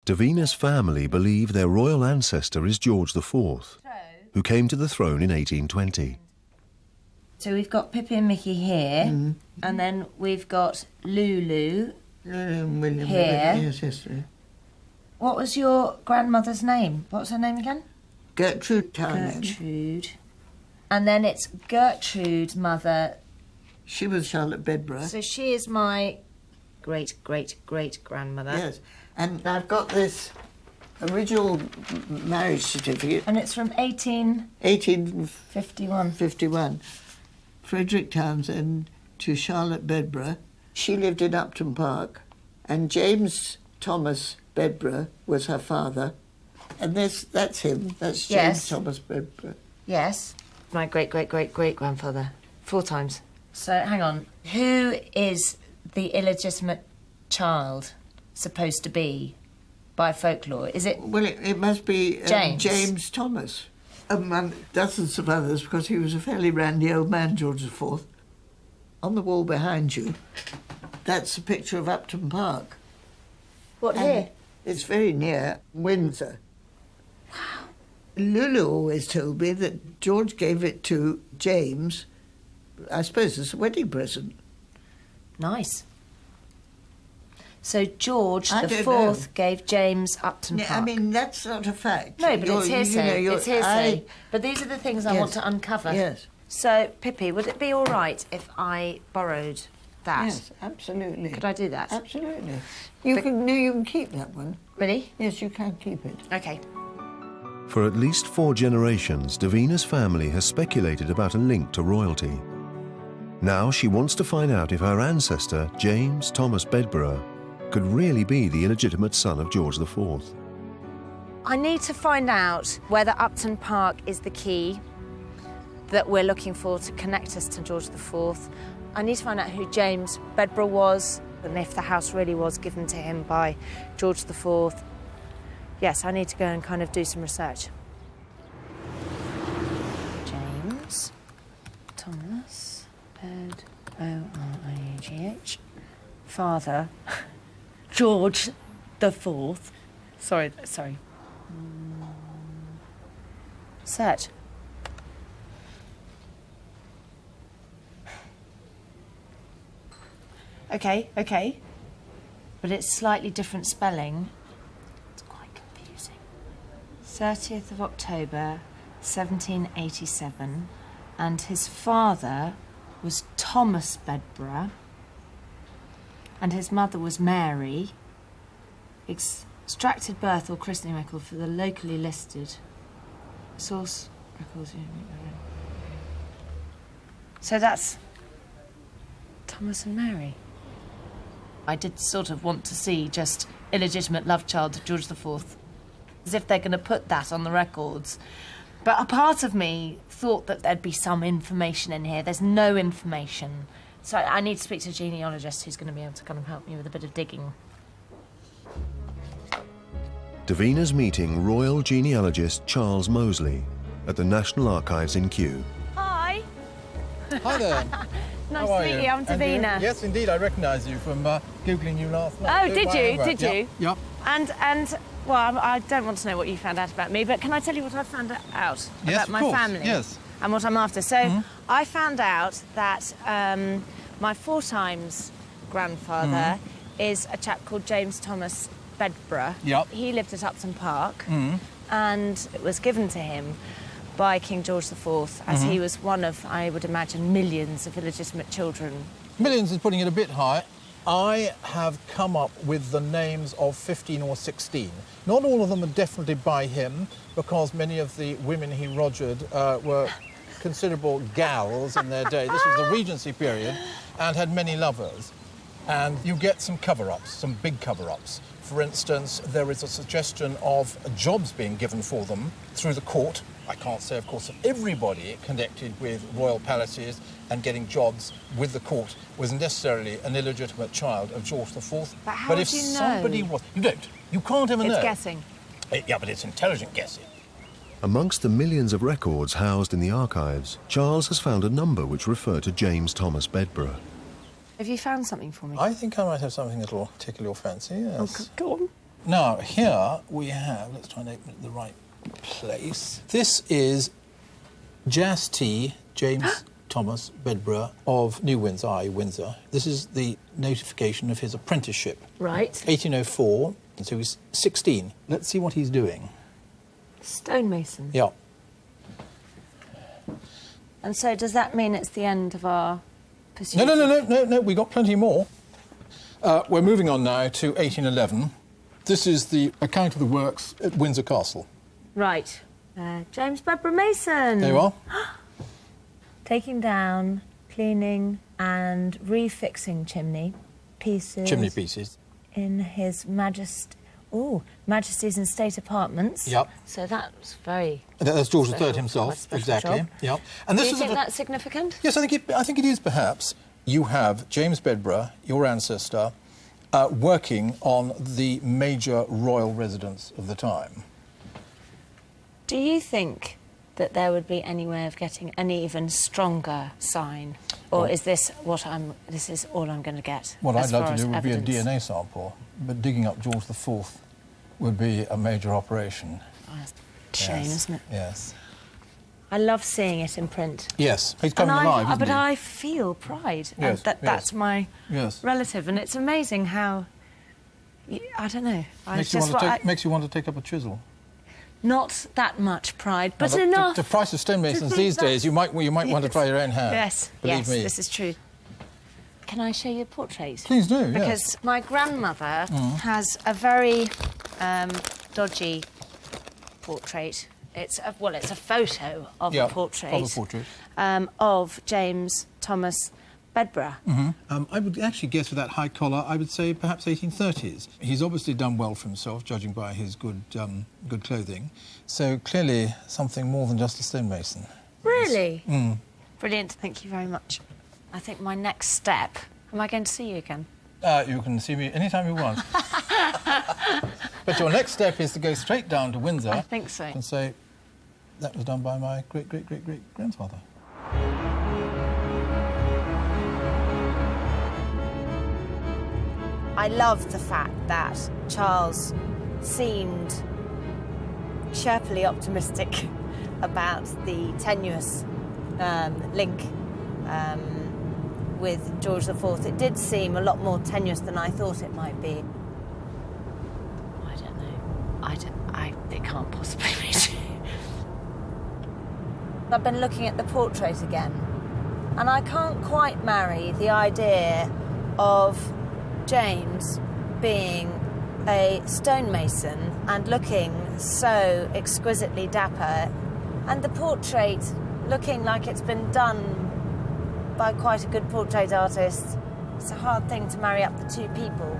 Davina's family believe their royal ancestor is George IV, who came to the throne in 1820. So we've got Pippi and Mickey here, and then we've got Lulu and William here. Ancestry. What was your grandmother's name? What's her name again? Gertrude Townend. Gertrude. And then it's Gertrude's mother. She was Charlotte Bedborough. So she is my great-great-great-grandmother. Yes, and I've got this original marriage certificate. And it's from 1851. 51. Frederick Townsend to Charlotte Bedborough. She lived in Upton Park, and James Thomas Bedborough was her father. And that's him. That's James Thomas Bedborough. Yes. My great-great-great-great-grandfather. 4 times. So, hang on. Who is the illegitimate child supposed to be by folklore? Is it... Well, it must be James Thomas, among dozens of others, because he was a fairly randy old man, George IV. On the wall behind you, that's a picture of Upton Park. What, here? It's very near Windsor. Wow. Lulu always told me that George gave it to James, I suppose, as a wedding present. Nice. So George IV gave James Upton Park. I mean, that's not a fact. No, but it's hearsay. It's hearsay. But these are the things I want to uncover. Yes. So, Pippi, would it be all right if I borrowed that? Yes, absolutely. Could I do that? Absolutely. You can keep that one. Really? Yes, you can keep it. OK. For at least 4 generations, Davina's family has speculated about a link to royalty. Now she wants to find out if her ancestor, James Thomas Bedborough, could really be the illegitimate son of George IV. I need to find out whether Upton Park is the key that we're looking for to connect us to George IV. I need to find out who James Bedborough was and if the house really was given to him by George IV. Yes, I need to go and kind of do some research. James Thomas Bedborough, father, George IV. Sorry. Search. Okay. But it's slightly different spelling. It's quite confusing. 30th of October, 1787, and his father was Thomas Bedborough, and his mother was Mary. Extracted birth or christening record for the locally listed. Source records. So that's Thomas and Mary. I did sort of want to see just illegitimate love child of George IV, as if they're going to put that on the records. But a part of me thought that there'd be some information in here. There's no information. So I need to speak to a genealogist who's going to be able to kind of help me with a bit of digging. Davina's meeting royal genealogist Charles Moseley at the National Archives in Kew. Hi. Hi there. Nice to meet you. I'm Davina. Yes, indeed. I recognise you from Googling you last night. Oh, did you? Did you? Yep. And well, I don't want to know what you found out about me, but can I tell you what I found out about my family? Yes. And what I'm after. So I found out that my 4 times grandfather is a chap called James Thomas Bedborough. Yep. He lived at Upton Park, and it was given to him by King George IV, as he was one of, I would imagine, millions of illegitimate children. Millions is putting it a bit high. I have come up with the names of 15 or 16. Not all of them are definitely by him, because many of the women he rogered were considerable gals in their day. This was the Regency period, and had many lovers. And you get some cover-ups, some big cover-ups. For instance, there is a suggestion of jobs being given for them through the court. I can't say, of course, that everybody connected with royal palaces and getting jobs with the court was necessarily an illegitimate child of George IV. But how would if you know? somebody was... You don't. You can't ever know. It's guessing. Yeah, but it's intelligent guessing. Amongst the millions of records housed in the archives, Charles has found a number which refer to James Thomas Bedborough. Have you found something for me? I think I might have something that'll tickle your fancy, yes. Oh, go on. Now, here we have, let's try and open it in the right place. This is Jas T. James Thomas Bedborough of New Windsor, i.e. Windsor. This is the notification of his apprenticeship. Right. 1804, and so he's 16. Let's see what he's doing. Stonemason. Yeah. And so does that mean it's the end of our pursuit? No, we got plenty more. We're moving on now to 1811. This is the account of the works at Windsor Castle. Right. James Bedborough Mason. There you are. Taking down, cleaning and refixing chimney pieces. Chimney pieces. In His Majesty's and State apartments. Yep. So that's very... That's George special, III himself, special exactly. job. Yep. And this Do you is think that's significant? Yes, I think it is, perhaps. You have James Bedborough, your ancestor, working on the major royal residence of the time. Do you think that there would be any way of getting an even stronger sign? Or is this this is all I'm going to get? What I'd love to do would evidence? be a DNA sample, but digging up George IV would be a major operation. Oh, that's a shame, isn't it? Yes. I love seeing it in print. Yes, he's coming alive, isn't but he? I feel pride. Yes, That's my yes. relative, and it's amazing how... I don't know. Makes you want to take up a chisel. Not that much pride, but Now, enough. The price of stonemasons these days, you might want to try your own hand. Yes, believe me. This is true. Can I show you a portrait? Please do, yes. Because my grandmother has a very dodgy portrait. It's a photo of a portrait. Of a portrait. Of James Thomas Bedborough. I would actually guess with that high collar, I would say perhaps 1830s. He's obviously done well for himself, judging by his good clothing. So clearly something more than just a stonemason. Really? Brilliant. Thank you very much. I think my next step... Am I going to see you again? You can see me anytime you want. But your next step is to go straight down to Windsor. I think so. And say, that was done by my great-great-great-great-grandfather. I love the fact that Charles seemed chirpily optimistic about the tenuous link with George IV. It did seem a lot more tenuous than I thought it might be. I don't know. It can't possibly be true. I've been looking at the portrait again, and I can't quite marry the idea of James being a stonemason and looking so exquisitely dapper, and the portrait looking like it's been done by quite a good portrait artist. It's a hard thing to marry up the two people.